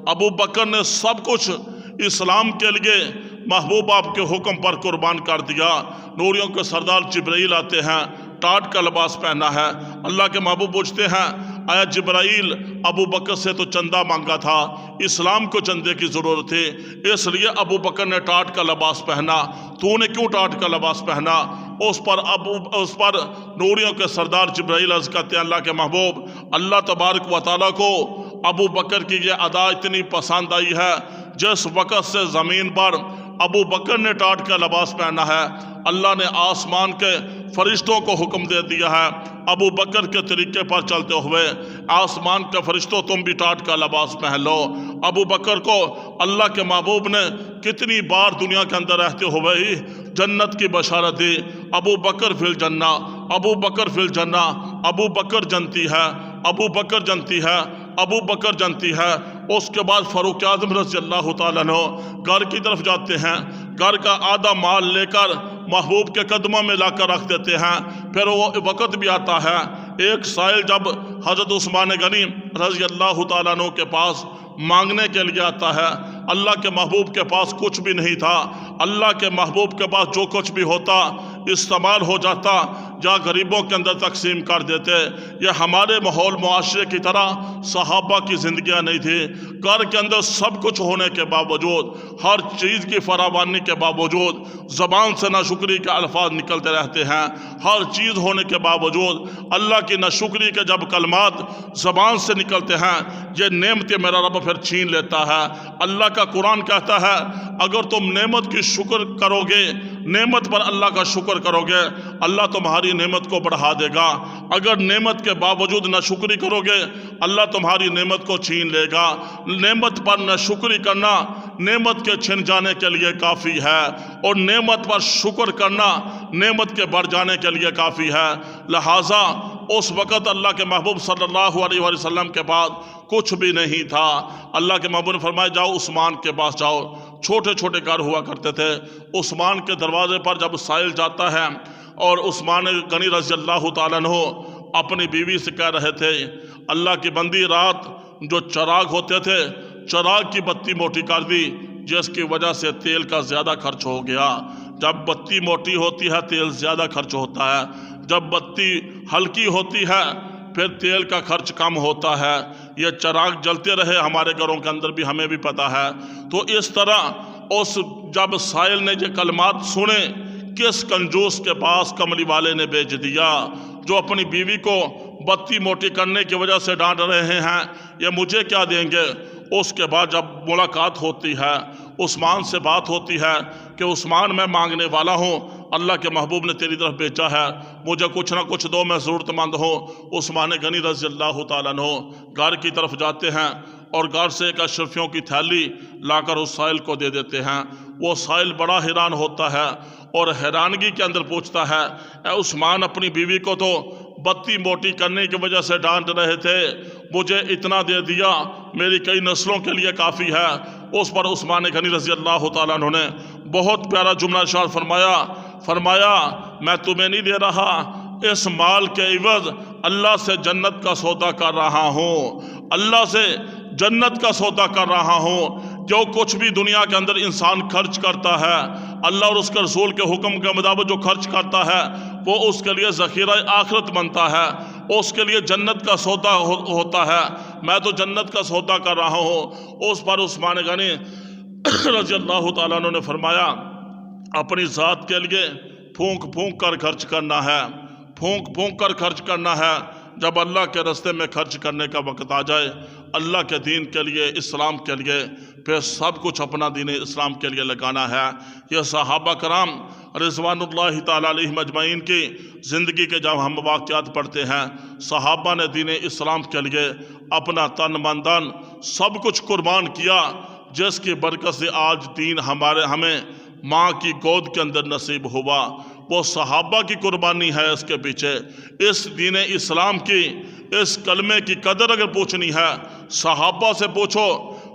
ابو بکر نے سب کچھ اسلام کے لیے محبوب آپ کے حکم پر قربان کر دیا۔ نوریوں کے سردار جبرائیل آتے ہیں، ٹاٹ کا لباس پہنا ہے۔ اللہ کے محبوب پوچھتے ہیں آیا جبرائیل ابو بکر سے تو چندہ مانگا تھا، اسلام کو چندے کی ضرورت تھی، اس لیے ابو بکر نے ٹاٹ کا لباس پہنا، تو نے کیوں ٹاٹ کا لباس پہنا؟ اس پر نوریوں کے سردار جبرائیل عرض کرتے ہیں اللہ کے محبوب، اللہ تبارک و تعالیٰ کو ابو بکر کی یہ ادا اتنی پسند آئی ہے، جس وقت سے زمین پر ابو بکر نے ٹاٹ کا لباس پہنا ہے، اللہ نے آسمان کے فرشتوں کو حکم دے دیا ہے ابو بکر کے طریقے پر چلتے ہوئے آسمان کے فرشتوں تم بھی ٹاٹ کا لباس پہن لو۔ ابو بکر کو اللہ کے محبوب نے کتنی بار دنیا کے اندر رہتے ہوئے ہی جنت کی بشارت دی، ابو بکر فی الجنہ، ابو بکر فی الجنہ، ابو بکر جنتی ہے، ابو بکر جنتی ہے، ابو بکر جنتی ہے۔ اس کے بعد فاروق اعظم رضی اللہ تعالیٰ عنہ گھر کی طرف جاتے ہیں، گھر کا آدھا مال لے کر محبوب کے قدموں میں لا کر رکھ دیتے ہیں۔ پھر وہ وقت بھی آتا ہے، ایک سائل جب حضرت عثمان غنی رضی اللہ تعالیٰ عنہ کے پاس مانگنے کے لیے آتا ہے، اللہ کے محبوب کے پاس کچھ بھی نہیں تھا، اللہ کے محبوب کے پاس جو کچھ بھی ہوتا استعمال ہو جاتا یا غریبوں کے اندر تقسیم کر دیتے۔ یہ ہمارے ماحول معاشرے کی طرح صحابہ کی زندگیاں نہیں تھی، گھر کے اندر سب کچھ ہونے کے باوجود، ہر چیز کی فراوانی کے باوجود زبان سے ناشکری کے الفاظ نکلتے رہتے ہیں، ہر چیز ہونے کے باوجود اللہ کی ناشکری کے جب کلمات زبان سے نکلتے ہیں، یہ نعمتیں میرا رب پھر چھین لیتا ہے۔ اللہ کا قرآن کہتا ہے اگر تم نعمت کی شکر کرو گے، نعمت پر اللہ کا شکر کرو گے، اللہ تمہاری نعمت کو بڑھا دے گا، اگر نعمت کے باوجود ناشکری کرو گے اللہ تمہاری نعمت کو چھین لے گا۔ نعمت پر ناشکری کرنا نعمت کے چھن جانے کے لیے کافی ہے، اور نعمت پر شکر کرنا نعمت کے بڑھ جانے کے لیے کافی ہے۔ لہٰذا اس وقت اللہ کے محبوب صلی اللہ علیہ وسلم کے بعد کچھ بھی نہیں تھا۔ اللہ کے محبوب نے فرمایا جاؤ عثمان کے پاس جاؤ، چھوٹے چھوٹے گھر ہوا کرتے تھے، عثمان کے دروازے پر جب سائل جاتا ہے اور عثمان غنی رضی اللہ تعالیٰ عنہ اپنی بیوی سے کہہ رہے تھے اللہ کی بندی رات جو چراغ ہوتے تھے چراغ کی بتی موٹی کر دی، جس کی وجہ سے تیل کا زیادہ خرچ ہو گیا۔ جب بتی موٹی ہوتی ہے تیل زیادہ خرچ ہوتا ہے، جب بتی ہلکی ہوتی ہے پھر تیل کا خرچ کم ہوتا ہے۔ یہ چراغ جلتے رہے ہمارے گھروں کے اندر بھی ہمیں بھی پتہ ہے۔ تو اس طرح جب سائل نے یہ کلمات سنے، کس کنجوس کے پاس کملی والے نے بھیج دیا جو اپنی بیوی کو بتی موٹی کرنے کی وجہ سے ڈانٹ رہے ہیں، یہ مجھے کیا دیں گے؟ اس کے بعد جب ملاقات ہوتی ہے، عثمان سے بات ہوتی ہے کہ عثمان میں مانگنے والا ہوں، اللہ کے محبوب نے تیری طرف بھیجا ہے، مجھے کچھ نہ کچھ دو، میں ضرورت مند ہوں۔ عثمان غنی رضی اللہ تعالیٰ عنہ گھر کی طرف جاتے ہیں اور گھر سے ایک اشرفیوں کی تھیلی لا کر اس سائل کو دے دیتے ہیں۔ وہ سائل بڑا حیران ہوتا ہے اور حیرانگی کے اندر پوچھتا ہے اے عثمان، اپنی بیوی کو تو بتی موٹی کرنے کی وجہ سے ڈانٹ رہے تھے، مجھے اتنا دے دیا، میری کئی نسلوں کے لیے کافی ہے۔ اس پر عثمان غنی رضی اللہ تعالیٰ عنہ نے بہت پیارا جملہ ارشاد فرمایا میں تمہیں نہیں دے رہا، اس مال کے عوض اللہ سے جنت کا سودا کر رہا ہوں، اللہ سے جنت کا سودا کر رہا ہوں۔ جو کچھ بھی دنیا کے اندر انسان خرچ کرتا ہے، اللہ اور اس کے رسول کے حکم کے مطابق جو خرچ کرتا ہے وہ اس کے لیے ذخیرہ آخرت بنتا ہے، اس کے لیے جنت کا سودا ہوتا ہے۔ میں تو جنت کا سودا کر رہا ہوں۔ اس پر عثمان غنی رضی اللہ تعالیٰ عنہ نے فرمایا اپنی ذات کے لیے پھونک پھونک کر خرچ کرنا ہے، پھونک پھونک کر خرچ کرنا ہے۔ جب اللہ کے راستے میں خرچ کرنے کا وقت آ جائے، اللہ کے دین کے لیے، اسلام کے لیے، پھر سب کچھ اپنا دین اسلام کے لیے لگانا ہے۔ یہ صحابہ کرام رضوان اللہ تعالیٰ علیہم اجمعین کی زندگی کے جب ہم واقعات پڑھتے ہیں، صحابہ نے دین اسلام کے لیے اپنا تن من دن سب کچھ قربان کیا، جس کی برکت سے آج دین ہمیں ماں کی گود کے اندر نصیب ہوا۔ وہ صحابہ کی قربانی ہے اس کے پیچھے۔ اس دین اسلام کی، اس کلمے کی قدر اگر پوچھنی ہے، صحابہ سے پوچھو۔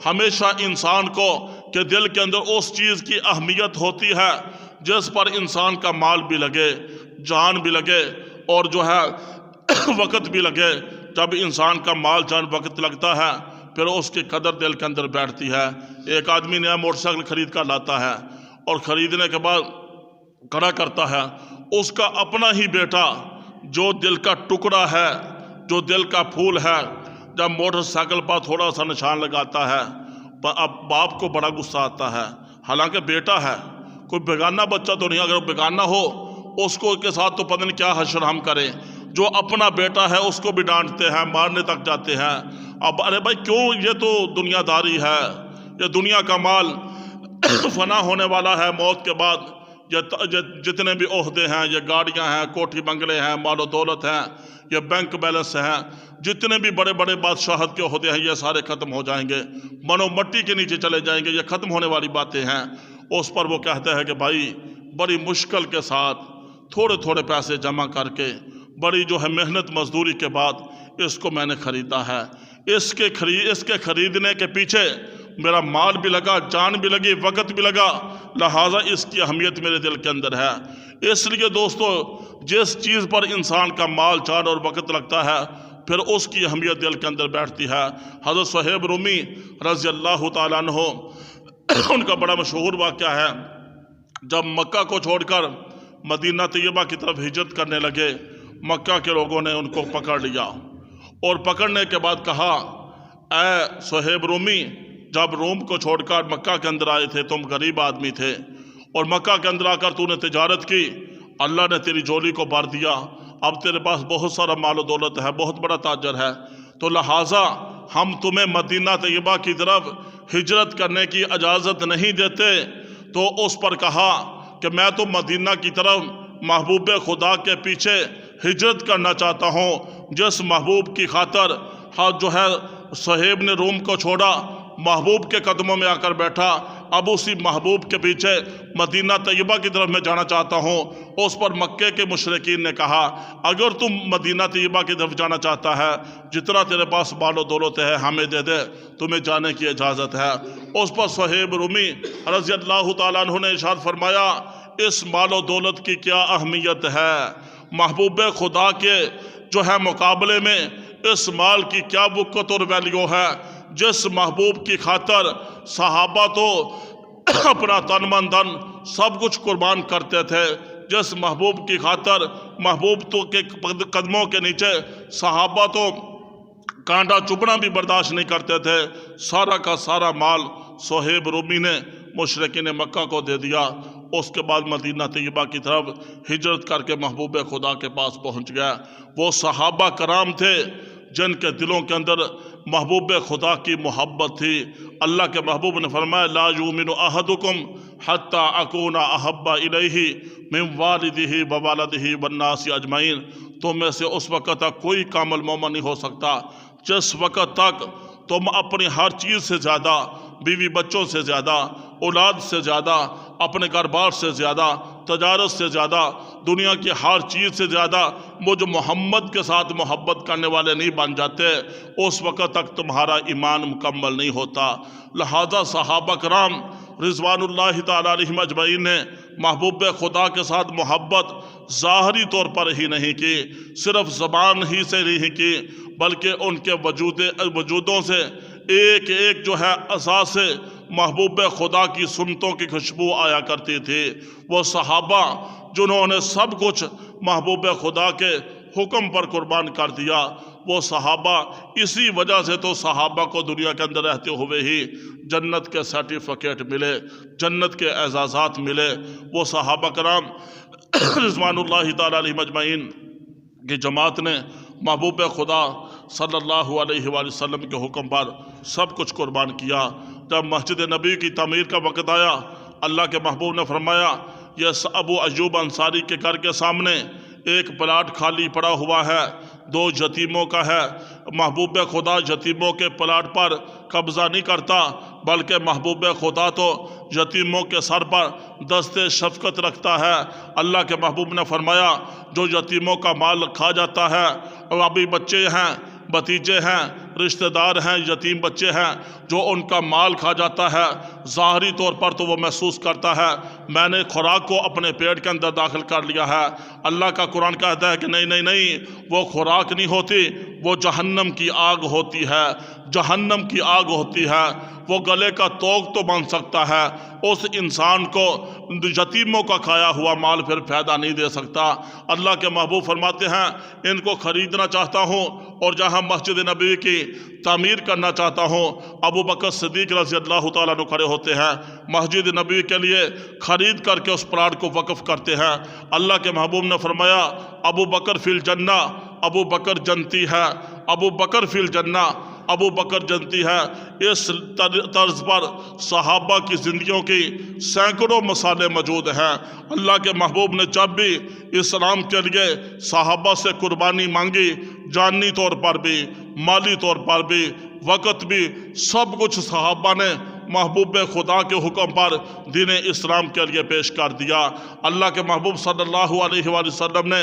ہمیشہ انسان کو کہ دل کے اندر اس چیز کی اہمیت ہوتی ہے جس پر انسان کا مال بھی لگے، جان بھی لگے، اور جو ہے وقت بھی لگے۔ جب انسان کا مال جان وقت لگتا ہے پھر اس کی قدر دل کے اندر بیٹھتی ہے۔ ایک آدمی نیا موٹر سائیکل خرید کر لاتا ہے اور خریدنے کے بعد کھڑا کرتا ہے، اس کا اپنا ہی بیٹا جو دل کا ٹکڑا ہے، جو دل کا پھول ہے، جب موٹر سائیکل پر تھوڑا سا نشان لگاتا ہے، اب باپ کو بڑا غصہ آتا ہے، حالانکہ بیٹا ہے، کوئی بیگانہ بچہ تو نہیں، اگر بیگانہ ہو اس کو کے ساتھ تو پتہ نہیں کیا حشر ہم کریں، جو اپنا بیٹا ہے اس کو بھی ڈانٹتے ہیں، مارنے تک جاتے ہیں۔ اب ارے بھائی کیوں، یہ تو دنیا داری ہے، یہ دنیا کا مال فنا ہونے والا ہے، موت کے بعد یہ جتنے بھی عہدے ہیں، یہ گاڑیاں ہیں، کوٹھی بنگلے ہیں، مال و دولت ہیں، یہ بینک بیلنس ہیں، جتنے بھی بڑے بڑے بادشاہت کے عہدے ہیں، یہ سارے ختم ہو جائیں گے، منو مٹی کے نیچے چلے جائیں گے، یہ ختم ہونے والی باتیں ہیں۔ اس پر وہ کہتے ہیں کہ بھائی بڑی مشکل کے ساتھ تھوڑے تھوڑے پیسے جمع کر کے بڑی جو ہے محنت مزدوری کے بعد اس کو میں نے خریدا ہے، اس کے خریدنے کے پیچھے میرا مال بھی لگا، جان بھی لگی، وقت بھی لگا، لہٰذا اس کی اہمیت میرے دل کے اندر ہے۔ اس لیے دوستو، جس چیز پر انسان کا مال، جان اور وقت لگتا ہے پھر اس کی اہمیت دل کے اندر بیٹھتی ہے۔ حضرت صہیب رومی رضی اللہ تعالیٰ عنہ، ان کا بڑا مشہور واقعہ ہے، جب مکہ کو چھوڑ کر مدینہ طیبہ کی طرف ہجرت کرنے لگے، مکہ کے لوگوں نے ان کو پکڑ لیا اور پکڑنے کے بعد کہا، اے صہیب رومی، جب روم کو چھوڑ کر مکہ کے اندر آئے تھے تم غریب آدمی تھے، اور مکہ کے اندر آ کر تو نے تجارت کی، اللہ نے تیری جولی کو بھر دیا، اب تیرے پاس بہت سارا مال و دولت ہے، بہت بڑا تاجر ہے، تو لہٰذا ہم تمہیں مدینہ طیبہ کی طرف ہجرت کرنے کی اجازت نہیں دیتے۔ تو اس پر کہا کہ میں تو مدینہ کی طرف محبوب خدا کے پیچھے ہجرت کرنا چاہتا ہوں، جس محبوب کی خاطر جو ہے صہیب نے روم کو چھوڑا، محبوب کے قدموں میں آ کر بیٹھا، اب اسی محبوب کے پیچھے مدینہ طیبہ کی طرف میں جانا چاہتا ہوں۔ اس پر مکے کے مشرکین نے کہا، اگر تم مدینہ طیبہ کی طرف جانا چاہتا ہے، جتنا تیرے پاس مال و دولت ہے ہمیں دے دے، تمہیں جانے کی اجازت ہے۔ اس پر صہیب رومی رضی اللہ تعالیٰ عنہ نے ارشاد فرمایا، اس مال و دولت کی کیا اہمیت ہے، محبوب خدا کے جو ہے مقابلے میں اس مال کی کیا وقت اور ویلیو ہے، جس محبوب کی خاطر صحابہ تو اپنا تن من دھن سب کچھ قربان کرتے تھے، جس محبوب کی خاطر محبوب تو کے قدموں کے نیچے صحابہ تو کانڈا چبھنا بھی برداشت نہیں کرتے تھے، سارا کا سارا مال صہیب رومی نے مشرکین مکہ کو دے دیا۔ اس کے بعد مدینہ طیبہ کی طرف ہجرت کر کے محبوب خدا کے پاس پہنچ گیا۔ وہ صحابہ کرام تھے جن کے دلوں کے اندر محبوب خدا کی محبت تھی۔ اللہ کے محبوب نے فرمایا، لا یؤمن احدکم حتی اکون احب الیہ من والدہ ووالدہ والناس اجمعین، تم میں سے اس وقت تک کوئی کامل مومن نہیں ہو سکتا جس وقت تک تم اپنی ہر چیز سے زیادہ، بیوی بچوں سے زیادہ، اولاد سے زیادہ، اپنے گھر بار سے زیادہ، تجارت سے زیادہ، دنیا کی ہر چیز سے زیادہ مجھ محمد کے ساتھ محبت کرنے والے نہیں بن جاتے، اس وقت تک تمہارا ایمان مکمل نہیں ہوتا۔ لہذا صحابہ کرام رضوان اللہ تعالیٰ علیہم اجمعین نے محبوب خدا کے ساتھ محبت ظاہری طور پر ہی نہیں کی، صرف زبان ہی سے نہیں کی، بلکہ ان کے وجودوں سے ایک ایک جو ہے اساس محبوب خدا کی سنتوں کی خوشبو آیا کرتی تھی۔ وہ صحابہ جنہوں نے سب کچھ محبوب خدا کے حکم پر قربان کر دیا، وہ صحابہ اسی وجہ سے تو صحابہ کو دنیا کے اندر رہتے ہوئے ہی جنت کے سرٹیفکیٹ ملے، جنت کے اعزازات ملے۔ وہ صحابہ کرام رضوان اللہ تعالیٰ علیہم اجمعین کی جماعت نے محبوب خدا صلی اللہ علیہ وآلہ وسلم کے حکم پر سب کچھ قربان کیا۔ جب مسجد نبی کی تعمیر کا وقت آیا، اللہ کے محبوب نے فرمایا، یہ ابو ایوب انصاری کے گھر کے سامنے ایک پلاٹ خالی پڑا ہوا ہے، 2 یتیموں کا ہے۔ محبوب خدا یتیموں کے پلاٹ پر قبضہ نہیں کرتا، بلکہ محبوب خدا تو یتیموں کے سر پر دست شفقت رکھتا ہے۔ اللہ کے محبوب نے فرمایا، جو یتیموں کا مال کھا جاتا ہے، اور ابھی بچے ہیں، بھتیجے ہیں، رشتہ دار ہیں، یتیم بچے ہیں، جو ان کا مال کھا جاتا ہے، ظاہری طور پر تو وہ محسوس کرتا ہے میں نے خوراک کو اپنے پیٹ کے اندر داخل کر لیا ہے۔ اللہ کا قرآن کہتا ہے کہ نہیں نہیں نہیں، وہ خوراک نہیں ہوتی، وہ جہنم کی آگ ہوتی ہے، جہنم کی آگ ہوتی ہے۔ وہ گلے کا توق تو بن سکتا ہے، اس انسان کو یتیموں کا کھایا ہوا مال پھر فائدہ نہیں دے سکتا۔ اللہ کے محبوب فرماتے ہیں ان کو خریدنا چاہتا ہوں اور جہاں مسجد نبوی کی تعمیر کرنا چاہتا ہوں، ابو بکر صدیق رضی اللہ تعالیٰ عنہ کھڑے ہوتے ہیں، مسجد نبوی کے لیے خرید کر کے اس پلاٹ کو وقف کرتے ہیں۔ اللہ کے محبوب نے فرمایا ابو بکر فی الجنہ، ابو بکر جنتی ہے، ابو بکر فی الجنہ، ابو بکر جنتی ہے۔ اس طرز پر صحابہ کی زندگیوں کی سینکڑوں مثالیں موجود ہیں۔ اللہ کے محبوب نے جب بھی اسلام کے لیے صحابہ سے قربانی مانگی، جانی طور پر بھی، مالی طور پر بھی، وقت بھی، سب کچھ صحابہ نے محبوب خدا کے حکم پر دین اسلام کے لیے پیش کر دیا۔ اللہ کے محبوب صلی اللہ علیہ وآلہ وسلم نے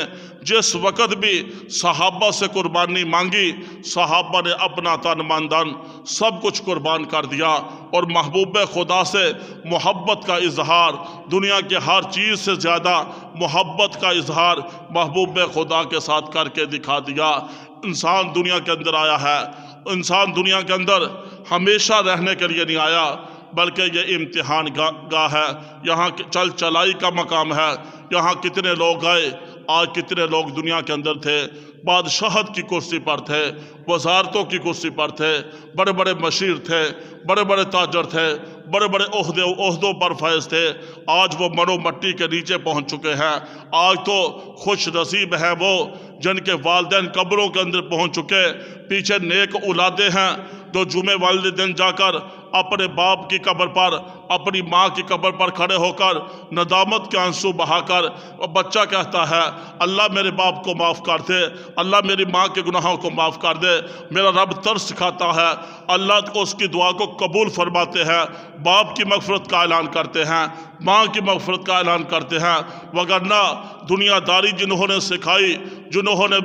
جس وقت بھی صحابہ سے قربانی مانگی، صحابہ نے اپنا تن من دھن سب کچھ قربان کر دیا اور محبوب خدا سے محبت کا اظہار، دنیا کے ہر چیز سے زیادہ محبت کا اظہار محبوب خدا کے ساتھ کر کے دکھا دیا۔ انسان دنیا کے اندر آیا ہے، انسان دنیا کے اندر ہمیشہ رہنے کے لیے نہیں آیا، بلکہ یہ امتحان گاہ ہے، یہاں چل چلائی کا مقام ہے۔ یہاں کتنے لوگ آئے، آج کتنے لوگ دنیا کے اندر تھے، بادشاہت کی کرسی پر تھے، وزارتوں کی کرسی پر تھے، بڑے بڑے مشیر تھے، بڑے بڑے تاجر تھے، بڑے بڑے عہدوں پر فائز تھے، آج وہ مرو مٹی کے نیچے پہنچ چکے ہیں۔ آج تو خوش نصیب ہیں وہ جن کے والدین قبروں کے اندر پہنچ چکے، پیچھے نیک اولادیں ہیں جو جمعے والے دن جا کر اپنے باپ کی قبر پر، اپنی ماں کی قبر پر کھڑے ہو کر ندامت کے آنسو بہا کر بچہ کہتا ہے اللہ میرے باپ کو معاف کر دے، اللہ میری ماں کے گناہوں کو معاف کر دے، میرا رب ترس کھاتا ہے۔ اللہ کو اس کی دعا کو قبول فرماتے ہیں، باپ کی مغفرت کا اعلان کرتے ہیں، ماں کی مغفرت کا اعلان کرتے ہیں۔ وگرنہ دنیا داری جنہوں نے سکھائی، جنہوں نے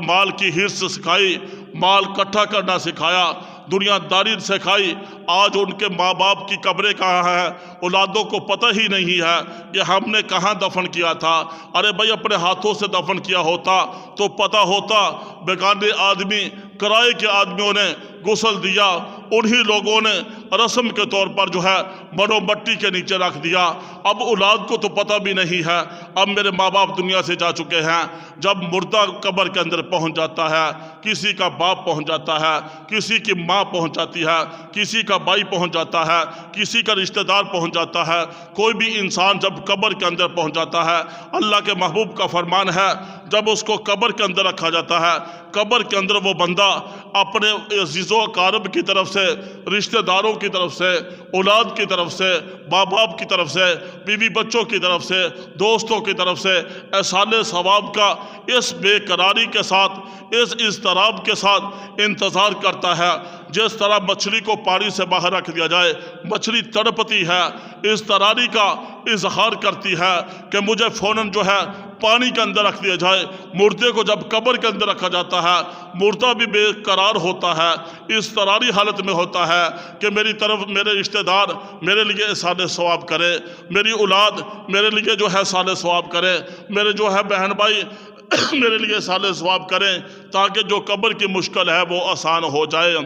مال کی حرص سکھائی، مال اکٹھا کرنا سکھایا، دنیا داری سکھائی، آج ان کے ماں باپ کی قبریں کہاں ہیں، اولادوں کو پتہ ہی نہیں ہے کہ ہم نے کہاں دفن کیا تھا۔ ارے بھائی اپنے ہاتھوں سے دفن کیا ہوتا تو پتہ ہوتا، بیگانے آدمی، کرائے کے آدمیوں نے غسل دیا، انہی لوگوں نے رسم کے طور پر جو ہے مرو مٹی کے نیچے رکھ دیا۔ اب اولاد کو تو پتہ بھی نہیں ہے، اب میرے ماں باپ دنیا سے جا چکے ہیں۔ جب مردہ قبر کے اندر پہنچ جاتا ہے، کسی کا باپ پہنچ جاتا ہے، کسی کی ماں پہنچ جاتی ہے، کسی کا بھائی پہنچ جاتا ہے، کسی کا رشتہ دار پہنچ جاتا ہے، کوئی بھی انسان جب قبر کے اندر پہنچ جاتا ہے، اللہ کے محبوب کا فرمان ہے جب اس کو قبر کے اندر رکھا جاتا ہے، قبر کے اندر وہ بندہ اپنے عزیز و اقارب کی طرف سے، رشتہ داروں کی طرف سے، اولاد کی طرف سے، ماں باپ کی طرف سے، بیوی بچوں کی طرف سے، دوستوں کی طرف سے احسان ثواب کا اس بے قراری کے ساتھ، اس اضطراب کے ساتھ انتظار کرتا ہے۔ جس طرح مچھلی کو پانی سے باہر رکھ دیا جائے، مچھلی تڑپتی ہے، اضطراری کا اظہار کرتی ہے کہ مجھے فوراً جو ہے پانی کے اندر رکھ دیا جائے۔ مردے کو جب قبر کے اندر رکھا جاتا ہے، مردہ بھی بے قرار ہوتا ہے، اضطراری حالت میں ہوتا ہے کہ میری طرف میرے رشتہ دار میرے لیے احسان ثواب کرے، میری اولاد میرے لیے جو ہے احسان ثواب کرے، میرے جو ہے بہن بھائی میرے لیے احسان ثواب کریں، تاکہ جو قبر کی مشکل ہے وہ آسان ہو جائے۔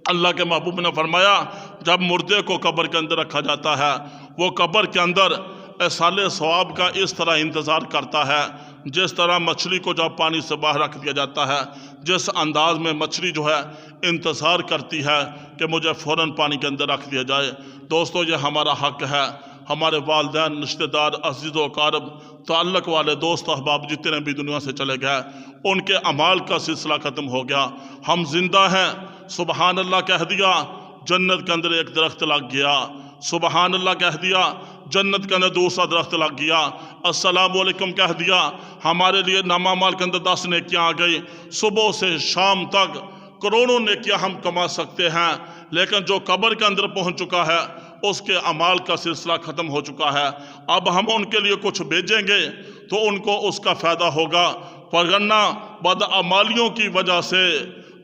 اللہ کے محبوب نے فرمایا جب مردے کو قبر کے اندر رکھا جاتا ہے، وہ قبر کے اندر احسان ثواب کا اس طرح انتظار کرتا ہے جس طرح مچھلی کو جب پانی سے باہر رکھ دیا جاتا ہے، جس انداز میں مچھلی جو ہے انتظار کرتی ہے کہ مجھے فوراً پانی کے اندر رکھ دیا جائے۔ دوستو یہ ہمارا حق ہے، ہمارے والدین، رشتہ دار، عزیز و اقارب، تعلق والے دوست احباب جتنے بھی دنیا سے چلے گئے، ان کے اعمال کا سلسلہ ختم ہو گیا۔ ہم زندہ ہیں، سبحان اللہ کہہ دیا، جنت کے اندر ایک درخت لگ گیا، سبحان اللہ کہہ دیا، جنت کے اندر دوسرا درخت لگ گیا، السلام علیکم کہہ دیا، ہمارے لیے نامہ اعمال کے اندر 10 نیکیاں آ گئی۔ صبح سے شام تک کروڑوں نیکیاں ہم کما سکتے ہیں، لیکن جو قبر کے اندر پہنچ چکا ہے اس کے اعمال کا سلسلہ ختم ہو چکا ہے۔ اب ہم ان کے لیے کچھ بھیجیں گے تو ان کو اس کا فائدہ ہوگا، ورنہ بدعمالیوں کی وجہ سے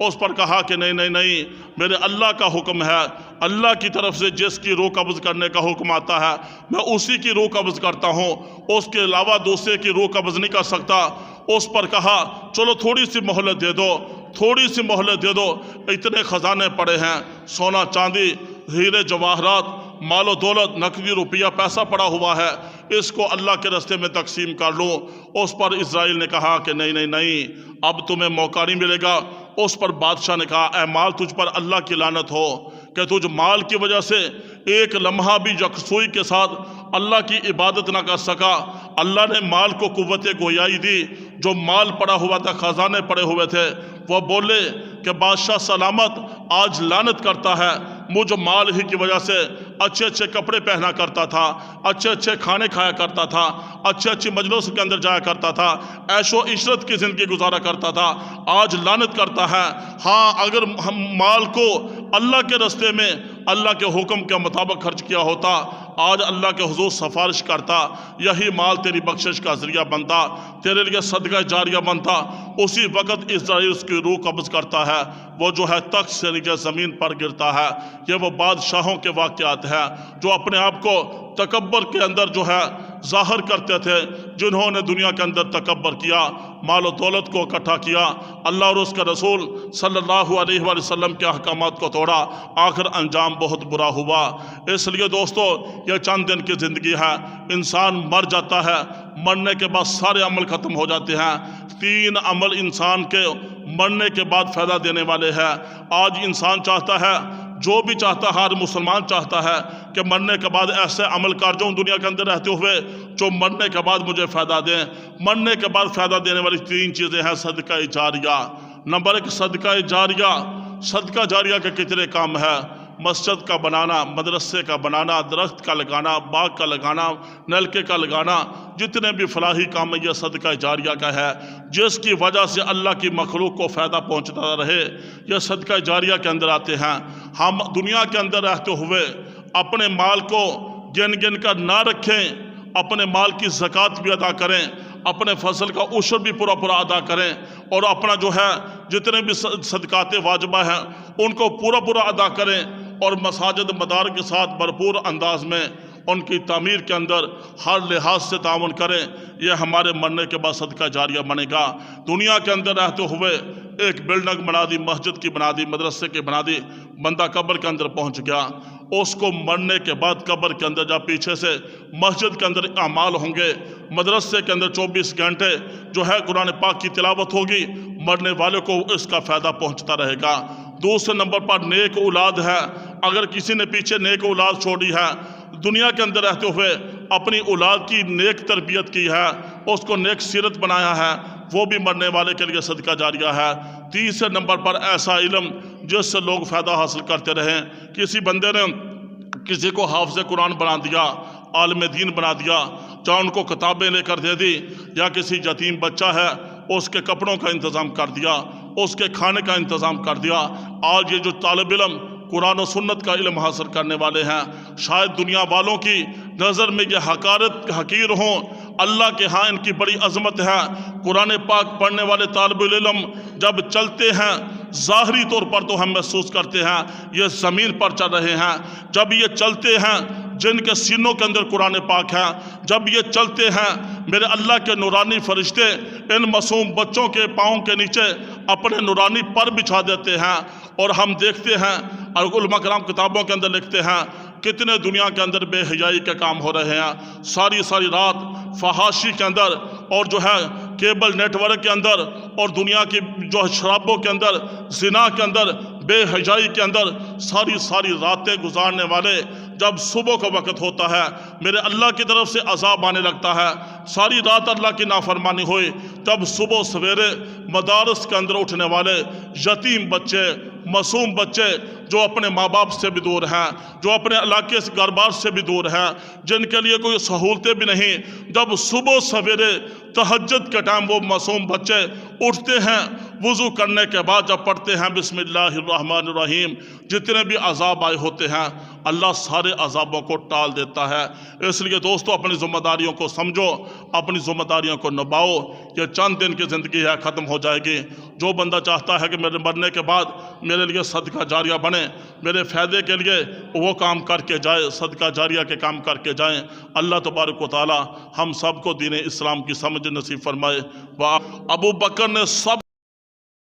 اس پر کہا کہ نہیں نہیں نہیں، میرے اللہ کا حکم ہے، اللہ کی طرف سے جس کی روح قبض کرنے کا حکم آتا ہے میں اسی کی روح قبض کرتا ہوں، اس کے علاوہ دوسرے کی روح قبض نہیں کر سکتا۔ اس پر کہا چلو تھوڑی سی مہلت دے دو، تھوڑی سی مہلت دے دو، اتنے خزانے پڑے ہیں، سونا چاندی، ہیرے جواہرات، مال و دولت، نقدی روپیہ پیسہ پڑا ہوا ہے، اس کو اللہ کے راستے میں تقسیم کر لوں۔ اس پر اسرائیل نے کہا کہ نہیں نہیں نہیں، اب تمہیں موقع نہیں ملے گا۔ اس پر بادشاہ نے کہا اے مال، تجھ پر اللہ کی لعنت ہو کہ تجھ مال کی وجہ سے ایک لمحہ بھی یکسوئی کے ساتھ اللہ کی عبادت نہ کر سکا۔ اللہ نے مال کو قوت گویائی دی، جو مال پڑا ہوا تھا، خزانے پڑے ہوئے تھے، وہ بولے کہ بادشاہ سلامت آج لعنت کرتا ہے، مجھ مال ہی کی وجہ سے اچھے اچھے کپڑے پہنا کرتا تھا، اچھے اچھے کھانے کھایا کرتا تھا، اچھے اچھی مجلس کے اندر جایا کرتا تھا، عیش و عشرت کی زندگی گزارا کرتا تھا، آج لعنت کرتا ہے۔ ہاں، اگر ہم مال کو اللہ کے راستے میں اللہ کے حکم کے مطابق خرچ کیا ہوتا، آج اللہ کے حضور سفارش کرتا، یہی مال تیری بخشش کا ذریعہ بنتا، تیرے لیے صدقہ جاریہ بنتا۔ اسی وقت اسرائیل اس کی روح قبض کرتا ہے، وہ جو ہے تخت سے نیچے زمین پر گرتا ہے۔ یہ وہ بادشاہوں کے واقعات ہیں جو اپنے آپ کو تکبر کے اندر جو ہے ظاہر کرتے تھے، جنہوں نے دنیا کے اندر تکبر کیا، مال و دولت کو اکٹھا کیا، اللہ اور اس کا رسول صلی اللہ علیہ وآلہ وسلم کے احکامات کو توڑا، آخر انجام بہت برا ہوا۔ اس لیے دوستو، یہ چند دن کی زندگی ہے، انسان مر جاتا ہے، مرنے کے بعد سارے عمل ختم ہو جاتے ہیں۔ 3 عمل انسان کے مرنے کے بعد فائدہ دینے والے ہیں۔ آج انسان چاہتا ہے، جو بھی چاہتا ہے، ہر مسلمان چاہتا ہے کہ مرنے کے بعد ایسے عمل کر جاؤں دنیا کے اندر رہتے ہوئے جو مرنے کے بعد مجھے فائدہ دیں۔ مرنے کے بعد فائدہ دینے والی 3 چیزیں ہیں۔ صدقہ جاریہ، نمبر 1 صدقہ جاریہ۔ صدقہ جاریہ کے کتنے کام ہیں؟ مسجد کا بنانا، مدرسے کا بنانا، درخت کا لگانا، باغ کا لگانا، نلکے کا لگانا، جتنے بھی فلاحی کام ہیں یہ صدقہ جاریہ کا ہے، جس کی وجہ سے اللہ کی مخلوق کو فائدہ پہنچتا رہے، یہ صدقہ جاریہ کے اندر آتے ہیں۔ ہم دنیا کے اندر رہتے ہوئے اپنے مال کو گن گن کر نہ رکھیں، اپنے مال کی زکوٰۃ بھی ادا کریں، اپنے فصل کا عشر بھی پورا پورا ادا کریں، اور اپنا جو ہے جتنے بھی صدقات واجبہ ہیں ان کو پورا پورا ادا کریں، اور مساجد مدار کے ساتھ بھرپور انداز میں ان کی تعمیر کے اندر ہر لحاظ سے تعاون کریں۔ یہ ہمارے مرنے کے بعد صدقہ جاریہ بنے گا۔ دنیا کے اندر رہتے ہوئے ایک بلڈنگ بنا دی، مسجد کی بنا دی، مدرسے کی بنا دی، بندہ قبر کے اندر پہنچ گیا، اس کو مرنے کے بعد قبر کے اندر جب پیچھے سے مسجد کے اندر اعمال ہوں گے، مدرسے کے اندر 24 گھنٹے جو ہے قرآن پاک کی تلاوت ہوگی، مرنے والے کو اس کا فائدہ پہنچتا رہے گا۔ دوسرے نمبر پر نیک اولاد ہے۔ اگر کسی نے پیچھے نیک اولاد چھوڑی ہے، دنیا کے اندر رہتے ہوئے اپنی اولاد کی نیک تربیت کی ہے، اس کو نیک سیرت بنایا ہے، وہ بھی مرنے والے کے لیے صدقہ جاریہ ہے۔ تیسرے نمبر پر ایسا علم جس سے لوگ فائدہ حاصل کرتے رہیں۔ کسی بندے نے کسی کو حافظ قرآن بنا دیا، عالم دین بنا دیا، چاہے ان کو کتابیں لے کر دے دی، یا کسی یتیم بچہ ہے اس کے کپڑوں کا انتظام کر دیا، اس کے کھانے کا انتظام کر دیا۔ آج یہ جو طالب علم قرآن و سنت کا علم حاصل کرنے والے ہیں، شاید دنیا والوں کی نظر میں یہ حقیر ہوں، اللہ کے ہاں ان کی بڑی عظمت ہے۔ قرآن پاک پڑھنے والے طالب علم جب چلتے ہیں، ظاہری طور پر تو ہم محسوس کرتے ہیں یہ زمین پر چل رہے ہیں، جب یہ چلتے ہیں جن کے سینوں کے اندر قرآن پاک ہے، جب یہ چلتے ہیں میرے اللہ کے نورانی فرشتے ان معصوم بچوں کے پاؤں کے نیچے اپنے نورانی پر بچھا دیتے ہیں، اور ہم دیکھتے ہیں، اور علماء کرام کتابوں کے اندر لکھتے ہیں کتنے دنیا کے اندر بے حیائی کے کام ہو رہے ہیں، ساری رات فحاشی کے اندر، اور جو ہے کیبل نیٹ ورک کے اندر، اور دنیا کی جو ہے شرابوں کے اندر، زنا کے اندر، بے حیائی کے اندر ساری راتیں گزارنے والے، جب صبح کا وقت ہوتا ہے میرے اللہ کی طرف سے عذاب آنے لگتا ہے، ساری رات اللہ کی نافرمانی ہوئی، تب صبح سویرے مدارس کے اندر اٹھنے والے یتیم بچے، معصوم بچے جو اپنے ماں باپ سے بھی دور ہیں، جو اپنے علاقے سے گھر بار سے بھی دور ہیں، جن کے لیے کوئی سہولتیں بھی نہیں، جب صبح سویرے تہجد کے ٹائم وہ معصوم بچے اٹھتے ہیں، وضو کرنے کے بعد جب پڑھتے ہیں بسم اللہ الرحمن الرحیم، جتنے بھی عذاب آئے ہوتے ہیں اللہ سارے عذابوں کو ٹال دیتا ہے۔ اس لیے دوستو اپنی ذمہ داریوں کو سمجھو، اپنی ذمہ داریوں کو نبھاؤ۔ یہ چند دن کی زندگی ہے، ختم ہو جائے گی۔ جو بندہ چاہتا ہے کہ میرے مرنے کے بعد میرے لیے صدقہ جاریہ بنے، میرے فائدے کے لیے وہ کام کر کے جائے، صدقہ جاریہ کے کام کر کے جائیں۔ اللہ تبارک و تعالی ہم سب کو دین اسلام کی سمجھ نصیب فرمائے۔ ابو بکر نے سب